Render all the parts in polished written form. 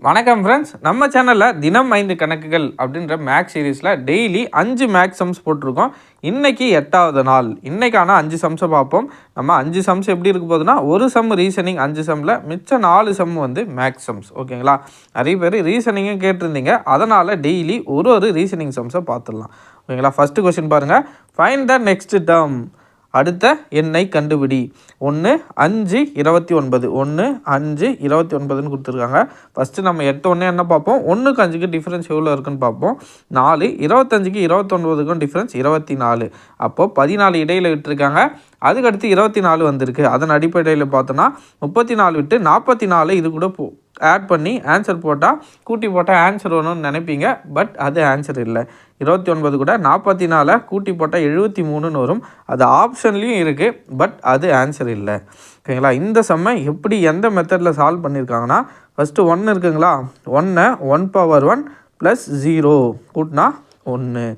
வணக்கம் ஃப்ரெண்ட்ஸ், நம்ம சேனலில் தினம் 5 கணக்குகள் அப்படின்ற மேக்ஸ் சீரீஸில் டெய்லி 5 மேக்ஸ் சம்ஸ் போட்டிருக்கோம். இன்றைக்கி 8வது நாள். இன்றைக்கான 5 சம்ஸை பார்ப்போம். நம்ம 5 சம்ஸ் எப்படி இருக்க போகுதுன்னா, ஒரு சம் ரீசனிங் 5 சம்மில் மிச்சம் 4 சம் வந்து மேக்ஸ் சம்ஸ். ஓகேங்களா? நிறைய பேர் ரீசனிங்கும் கேட்டிருந்தீங்க. அதனால் டெய்லி ஒரு ரீசனிங் சம்ஸை பார்த்துடலாம். ஓகேங்களா? ஃபஸ்ட்டு கொஸ்டின் பாருங்கள். Find the next term. அடுத்த எண்ணை கண்டுபிடி. 1 5 29 1 5 29ன்னு கொடுத்துருக்காங்க. ஃபஸ்ட்டு நம்ம எடுத்தோடனே என்ன பார்ப்போம், 1க்கு 5க்கு டிஃப்ரென்ஸ் எவ்வளோ இருக்குன்னு பார்ப்போம். 4 25க்கு 29க்கும் டிஃப்ரென்ஸ் 24. அப்போது 14 இடையில் விட்டுருக்காங்க. அதுக்கடுத்து 24 வந்திருக்கு. அதன் அடிப்படையில் பார்த்தோன்னா 34 விட்டு 44 இது கூட ஆட் பண்ணி ஆன்சர் போட்டால் கூட்டி போட்டால் ஆன்சர் வரணும்னு நினைப்பீங்க. பட் அது ஆன்சர் இல்லை. 29 கூட 44 கூட்டி போட்டால் 73ன்னு வரும். அது ஆப்ஷன்லேயும் இருக்குது. பட் அது ஆன்சர் இல்லை. ஓகேங்களா? இந்த செம்மை எப்படி எந்த மெத்தடில் சால்வ் பண்ணியிருக்காங்கன்னா, ஃபஸ்ட்டு 1 இருக்குங்களா, 1 1/1 + 0 கூட்டினா 1.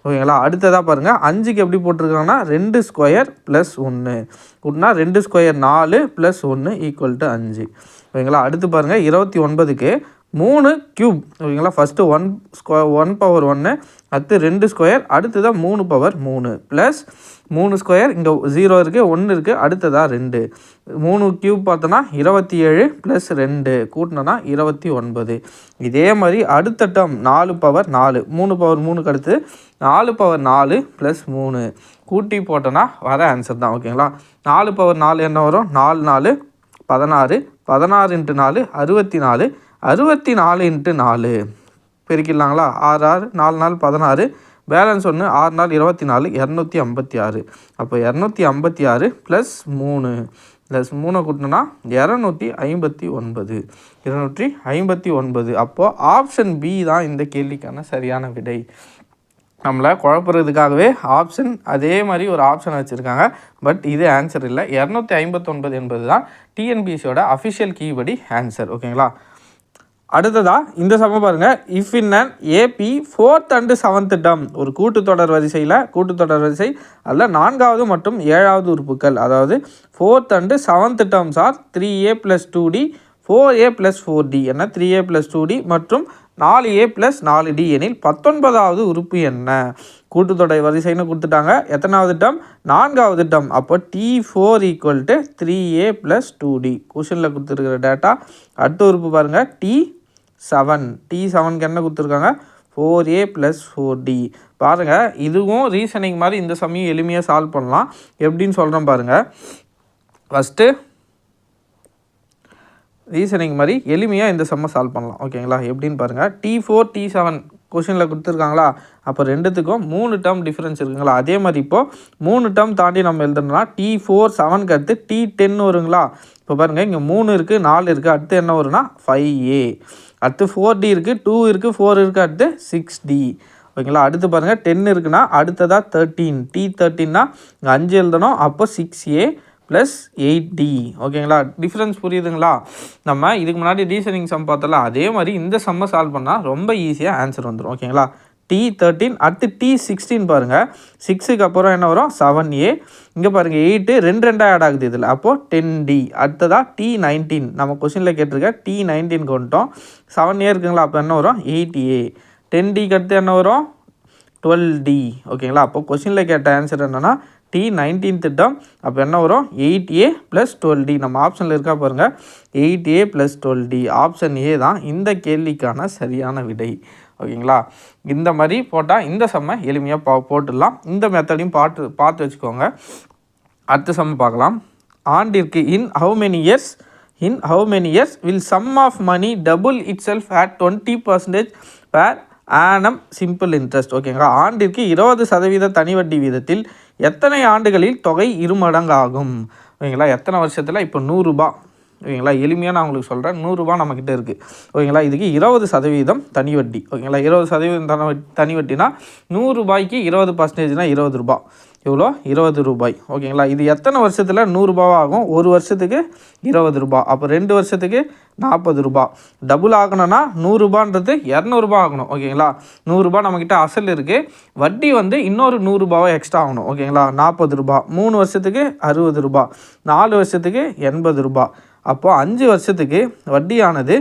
ஓகேங்களா? அடுத்ததாக பாருங்கள், 5க்கு எப்படி போட்டிருக்காங்கன்னா 2² + 1 கூட்டினா 2² 4 + 1 = 5. ஓகேங்களா? அடுத்து பாருங்கள், 29க்கு 3 கியூப். ஓகேங்களா? ஃபஸ்ட்டு 1/1 அடுத்து 2², அடுத்ததாக 3/3 ப்ளஸ் 3² இங்கே 0 இருக்குது, 1 இருக்குது, அடுத்ததாக 2. 3 கியூப் பார்த்தோன்னா 27 + 2 கூட்டினோன்னா 29. இதே மாதிரி அடுத்த டேர்ம் 4/4 3/3க்கு அடுத்து 4/4 + 3 கூட்டி போட்டோன்னா வர ஆன்சர் தான். ஓகேங்களா? 4/4 என்ன வரும், 4 4 16 16 × 4 64 64 × 4 பெருக்கிடலாங்களா? 6 6 4 4 16 பேலன்ஸ் 1 6 4 24 256. அப்போ 256 + 3 + 3 கூட்டினோன்னா 259 259. அப்போது ஆப்ஷன் பி தான் இந்த கேள்விக்கான சரியான விடை. நம்மளை குழப்புறதுக்காகவே ஆப்ஷன் அதே மாதிரி ஒரு ஆப்ஷன் வச்சுருக்காங்க. பட் இது ஆன்சர் இல்லை. 259 என்பது தான் டிஎன்பிஎஸ்சியோட அஃபிஷியல் கீபடி ஆன்சர். ஓகேங்களா? அடுத்ததாக இந்த சமம் பாருங்கள். If in an AB 4th and 7th term, ஒரு கூட்டுத்தொடர் வரிசை அதில் 4வது மற்றும் 7வது உறுப்புகள், அதாவது 4th and 7th terms R 3a + 2d 4a + 4d என 3a + 2d மற்றும் 4a + 4d எனில் 19வது உறுப்பு என்ன? கூட்டுத்தொடர் வரிசைன்னு கொடுத்துட்டாங்க. எத்தனாவது டேர்ம்? 4வது டேர்ம். அப்போ T4 = 3a + 2d கொஷனில் கொடுத்துருக்கிற டேட்டா. அடுத்த உறுப்பு பாருங்கள், T7க்கு என்ன கொடுத்துருக்காங்க, 4a + 4d. பாருங்கள், இதுவும் ரீசனிங் மாதிரி இந்த சமயம் எளிமையாக சால்வ் பண்ணலாம். எப்படின்னு சொல்கிறேன் பாருங்கள். ஃபஸ்ட்டு ரீசனிங் மாதிரி எளிமையாக இந்த சம்மை சால்வ் பண்ணலாம். ஓகேங்களா? எப்படின்னு பாருங்கள். T4 T7 கொஷனில் கொடுத்துருக்காங்களா? அப்போ ரெண்டுத்துக்கும் 3 டேர்ம் டிஃப்ரென்ஸ் இருக்குங்களா? அதே மாதிரி இப்போது 3 டேர்ம் தாண்டி நம்ம எழுதுனா T4 7க்கு அடுத்து T10 வருங்களா? இப்போ பாருங்கள், இங்கே 3 இருக்குது, 4 இருக்குது, அடுத்து என்ன வரும்னா 5a, அடுத்து 4d இருக்குது, 2 இருக்குது, 4 இருக்குது, அடுத்து 6d. ஓகேங்களா? அடுத்து பாருங்கள், 10 இருக்குன்னா அடுத்ததாக 13 T13னா இங்கே 5 எழுதணும். அப்போ 6a + 8d. ஓகேங்களா? டிஃப்ரென்ஸ் புரியுதுங்களா? நம்ம இதுக்கு முன்னாடி ரீசனிங் சம் பார்த்தல, அதே மாதிரி இந்த சம்மை சால்வ் பண்ணால் ரொம்ப ஈஸியாக ஆன்சர் வந்துடும். ஓகேங்களா? T13 அடுத்து T16 பாருங்கள். 6க்கு அப்புறம் என்ன வரும், 7a. இங்கே பாருங்கள், 8 2 ஆட் ஆகுது இதில். அப்போது 10d. அடுத்ததாக T19 நம்ம கொஸ்டினில் கேட்டிருக்க T19 வந்துட்டோம். 7a இருக்குங்களா? அப்போ என்ன வரும், 8a. 10dக்கு அடுத்து என்ன வரும், 12d. ஓகேங்களா? அப்போ கொஸ்டினில் கேட்ட ஆன்சர் என்னென்னா T19th டேர்ம். அப்போ என்ன வரும், 8a + 12d. நம்ம ஆப்ஷனில் இருக்கா பாருங்கள், 8a + 12d. ஆப்ஷன் ஏ தான் இந்த கேள்விக்கான சரியான விடை. ஓகேங்களா? இந்த மாதிரி போட்டால் இந்த செம்மை எளிமையாக போட்டுடலாம். இந்த மெத்தடையும் பார்த்து வச்சுக்கோங்க. அடுத்த செம்மை பார்க்கலாம். ஆண்டிற்கு in how many years will sum of money double itself at 20% per annum simple interest. ஓகேங்களா? ஆண்டிற்கு 20% தனி வட்டி வீதத்தில் எத்தனை ஆண்டுகளில் தொகை 2 மடங்கு ஆகும்? ஓகேங்களா? எத்தனை வருஷத்தில்? இப்போ 100 ரூபா. ஓகேங்களா? எளிமையாக நான் உங்களுக்கு சொல்கிறேன். 100 ரூபா நம்மக்கிட்ட இருக்குது. ஓகேங்களா? இதுக்கு 20% தனி வட்டி. ஓகேங்களா? 20% தனி வட்டினா 100 ரூபாய்க்கு 20%னா 20 ரூபா. எவ்வளோ, 20 ரூபாய். ஓகேங்களா? இது எத்தனை வருஷத்தில் 100 ரூபாவாக ஆகும்? ஒரு வருஷத்துக்கு 20 ரூபா. அப்போ 2 வருஷத்துக்கு 40 ரூபா. டபுள் ஆகணும்னா 100 ரூபான்றது 200 ரூபா ஆகணும். ஓகேங்களா? 100 ரூபா நம்மக்கிட்ட அசல் இருக்குது. வட்டி வந்து இன்னொரு 100 ரூபாவை எக்ஸ்ட்ரா ஆகணும். ஓகேங்களா? 40 ரூபா. 3 வருஷத்துக்கு 60 ரூபா. 4 வருஷத்துக்கு 80 ரூபா. அப்போது 5 வருஷத்துக்கு வட்டியானது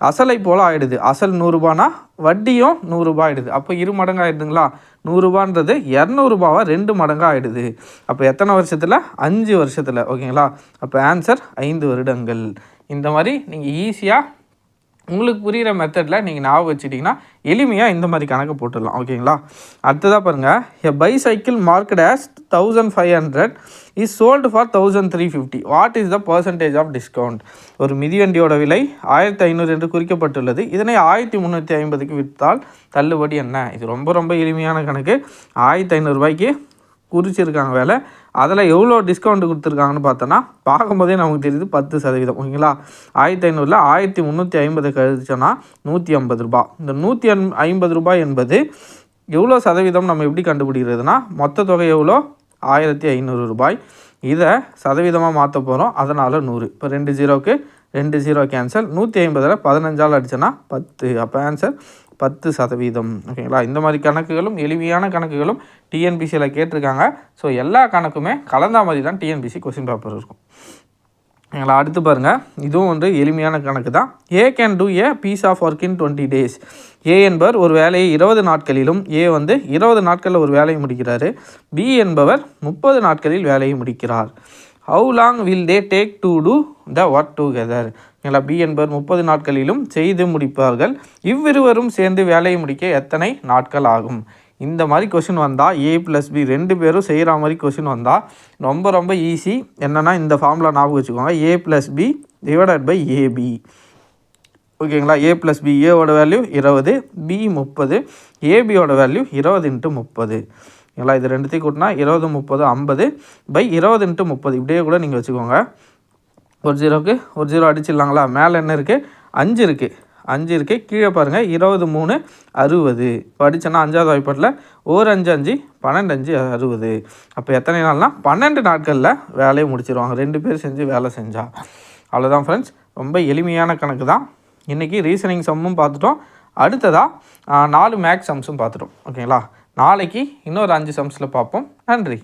அசலை போல் ஆகிடுது. அசல் 100 ரூபானா வட்டியும் 100 ரூபாய் ஆகிடுது. அப்போ 2 மடங்கு ஆகிடுதுங்களா? 100 ரூபான்றது 200 ரூபாவா 2 மடங்காக ஆகிடுது. அப்போ எத்தனை வருஷத்தில்? 5 வருஷத்தில். ஓகேங்களா? அப்போ ஆன்சர் 5 வருடங்கள். இந்த மாதிரி நீங்கள் ஈஸியாக உங்களுக்கு புரிகிற மெத்தடில் நீங்கள் ஞாபகம் வச்சுட்டிங்கன்னா எளிமையாக இந்த மாதிரி கணக்கு போட்டுடலாம். ஓகேங்களா? அடுத்ததாக பாருங்கள், a bicycle marked as 1500 is sold for 1350. What is the percentage of discount? ஒரு மிதிவண்டியோட விலை 1500 என்று குறிக்கப்பட்டுள்ளது. இதனை 1350க்கு விற்றால் தள்ளுபடி என்ன? இது ரொம்ப ரொம்ப எளிமையான கணக்கு. 1500 ரூபாய்க்கு குறிச்சிருக்காங்க வேலை. அதில் எவ்வளோ டிஸ்கவுண்ட் கொடுத்துருக்காங்கன்னு பார்த்தோன்னா பார்க்கும்போதே நமக்கு தெரியுது 10%. ஓகேங்களா? 1500ல் 1350 கழிச்சோன்னா 150 ரூபா. இந்த 150 ரூபாய் என்பது எவ்வளோ சதவீதம் நம்ம எப்படி கண்டுபிடிக்கிறதுனா, மொத்த தொகை எவ்வளோ? 1500 ரூபாய். இதை சதவீதமாக மாற்ற போகிறோம். அதனால் 100. இப்போ 2 0க்கு 2 0 கேன்சல். 150ல் 15ஆல் அடிச்சோன்னா 10. அப்போ ஆன்சர் 10%. ஓகேங்களா? இந்த மாதிரி கணக்குகளும் எளிமையான கணக்குகளும் டிஎன்பிசியில் கேட்டிருக்காங்க. ஸோ எல்லா கணக்குமே கலந்தா மாதிரி தான் டிஎன்பிசி கொஸ்டின் பேப்பர் இருக்கும். ஓகேங்களா? அடுத்து பாருங்கள், இதுவும் வந்து எளிமையான கணக்கு தான். A can do a piece of work in 20 days. A என்பவர் ஒரு வேலையை 20 நாட்களிலும், ஏ வந்து 20 நாட்களில் ஒரு வேலையை முடிக்கிறாரு. பி என்பவர் 30 நாட்களில் வேலையை முடிக்கிறார். How long will they take to do the work together? ஓகேங்களா? பி என்பவர் 30 நாட்களிலும் செய்து முடிப்பார்கள். இவ்விருவரும் சேர்ந்து வேலையை முடிக்க எத்தனை நாட்கள் ஆகும்? இந்த மாதிரி கொஷின் வந்தால் ஏ ப்ளஸ் பி 2 பேரும் செய்கிற மாதிரி கொஷின் வந்தால் ரொம்ப ரொம்ப ஈஸி. என்னென்னா இந்த ஃபார்முலா ஞாபகம் வச்சுக்கோங்க. A plus B divided by AB. ஓகேங்களா? ஏ ப்ளஸ் பி, ஏவோட வேல்யூ 20, பி 30, ஏபியோட வேல்யூ 20 × 30. ஓகேங்களா? இது ரெண்டுத்தையும் கூட்டினா 20 30 50 பை 20 × 30. இப்படியே கூட நீங்கள் வச்சுக்கோங்க. ஒரு 0க்கு ஒரு 0 அடிச்சிடலாங்களா? மேலே என்ன இருக்குது? 5 இருக்குது. 5 இருக்குது. கீழே பாருங்கள் 20 3 60. இப்போ அடித்தோன்னா 5வது வாய்ப்பாட்டில் 1 5 5 12 5 60. அப்போ எத்தனை நாள்னா 12 நாட்களில் வேலையை முடிச்சிருவாங்க. 2 பேர் செஞ்சு வேலை செஞ்சால். அவ்வளோதான் ஃப்ரெண்ட்ஸ். ரொம்ப எளிமையான கணக்கு தான். இன்றைக்கி ரீசனிங் சம்மும் பார்த்துட்டோம். அடுத்ததாக 4 மேக்ஸ் சம்ஸும் பார்த்துட்டோம். ஓகேங்களா? நாளைக்கு இன்னொரு 5 சம்ஸில் பார்ப்போம். நன்றி.